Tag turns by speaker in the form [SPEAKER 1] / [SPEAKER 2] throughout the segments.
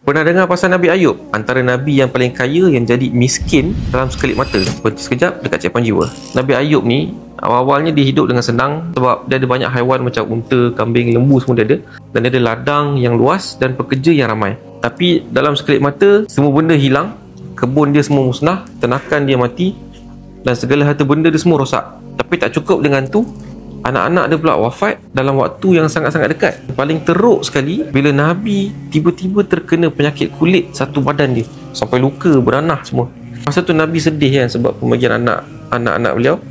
[SPEAKER 1] Pernah dengar pasal Nabi Ayub? Antara Nabi yang paling kaya yang jadi miskin dalam sekelip mata. Berhenti sekejap dekat cepan jiwa. Nabi Ayub ni awal-awalnya dia hidup dengan senang sebab dia ada banyak haiwan macam unta, kambing, lembu semua dia ada. Dan dia ada ladang yang luas dan pekerja yang ramai. Tapi dalam sekelip mata semua benda hilang. Kebun dia semua musnah, ternakan dia mati dan segala harta benda dia semua rosak. Tapi tak cukup dengan tu, anak-anak dia pula wafat dalam waktu yang sangat-sangat dekat. Paling teruk sekali bila Nabi tiba-tiba terkena penyakit kulit satu badan dia sampai luka, beranah semua. Masa tu Nabi sedih kan sebab pembagian anak-anak beliau.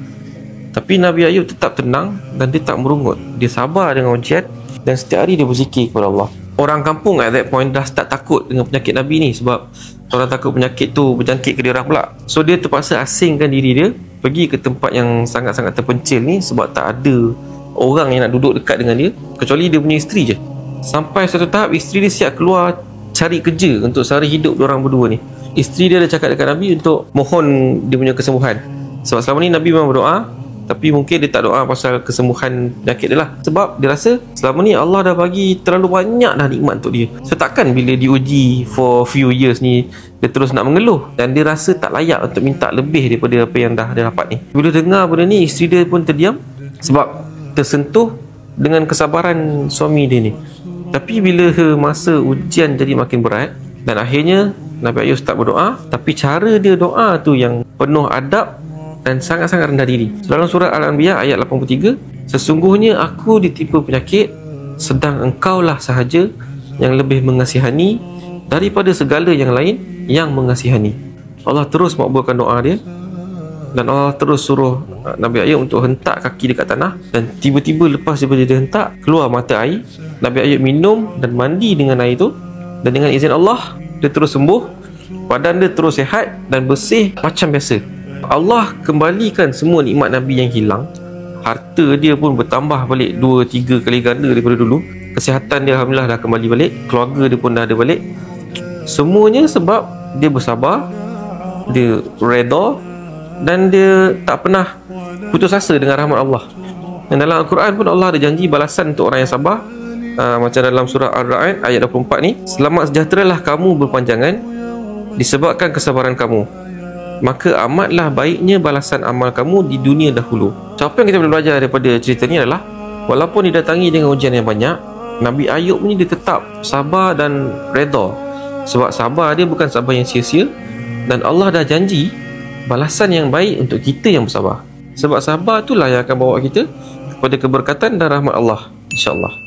[SPEAKER 1] Tapi Nabi Ayub tetap tenang dan dia tak merungut. Dia sabar dengan ujian dan setiap hari dia berzikir kepada Allah. Orang kampung at that point dah start takut dengan penyakit Nabi ni sebab orang takut penyakit tu berjangkit ke dia orang pula. So dia terpaksa asingkan diri dia, pergi ke tempat yang sangat-sangat terpencil ni sebab tak ada orang yang nak duduk dekat dengan dia kecuali dia punya isteri je. Sampai satu tahap isteri dia siap keluar cari kerja untuk sehari hidup diorang berdua ni. Isteri dia dah cakap dekat Nabi untuk mohon dia punya kesembuhan. Sebab selama ni Nabi memang berdoa, tapi mungkin dia tak doa pasal kesembuhan penyakit dia lah. Sebab dia rasa selama ni Allah dah bagi terlalu banyak dah nikmat untuk dia. So takkan bila diuji for few years ni dia terus nak mengeluh. Dan dia rasa tak layak untuk minta lebih daripada apa yang dah dia dapat ni. Bila dengar benda ni, isteri dia pun terdiam sebab tersentuh dengan kesabaran suami dia ni. Tapi bila masa ujian jadi makin berat dan akhirnya Nabi Ayub start berdoa, tapi cara dia doa tu yang penuh adab dan sangat-sangat rendah diri. Dalam surah Al-Anbiya ayat 83, sesungguhnya aku ditimpa penyakit, sedang engkaulah sahaja yang lebih mengasihani daripada segala yang lain yang mengasihani. Allah terus makbulkan doa dia dan Allah terus suruh Nabi Ayub untuk hentak kaki dekat tanah. Dan tiba-tiba lepas daripada dia hentak, keluar mata air. Nabi Ayub minum dan mandi dengan air tu, dan dengan izin Allah dia terus sembuh. Badan dia terus sihat dan bersih macam biasa. Allah kembalikan semua nikmat Nabi yang hilang. Harta dia pun bertambah balik 2-3 kali ganda daripada dulu. Kesihatan dia alhamdulillah dah kembali balik. Keluarga dia pun dah ada balik. Semuanya sebab dia bersabar, dia redha dan dia tak pernah putus asa dengan rahmat Allah. Dan dalam Al-Quran pun Allah ada janji balasan untuk orang yang sabar. Macam dalam surah Ar-Ra'd ayat 24 ni, selamat sejahteralah kamu berpanjangan disebabkan kesabaran kamu, maka amatlah baiknya balasan amal kamu di dunia dahulu. So, apa yang kita boleh belajar daripada cerita ni adalah walaupun didatangi dengan ujian yang banyak, Nabi Ayub ni dia tetap sabar dan redha. Sebab sabar dia bukan sabar yang sia-sia, dan Allah dah janji balasan yang baik untuk kita yang bersabar. Sebab sabar itulah yang akan bawa kita kepada keberkatan dan rahmat Allah, insya-Allah.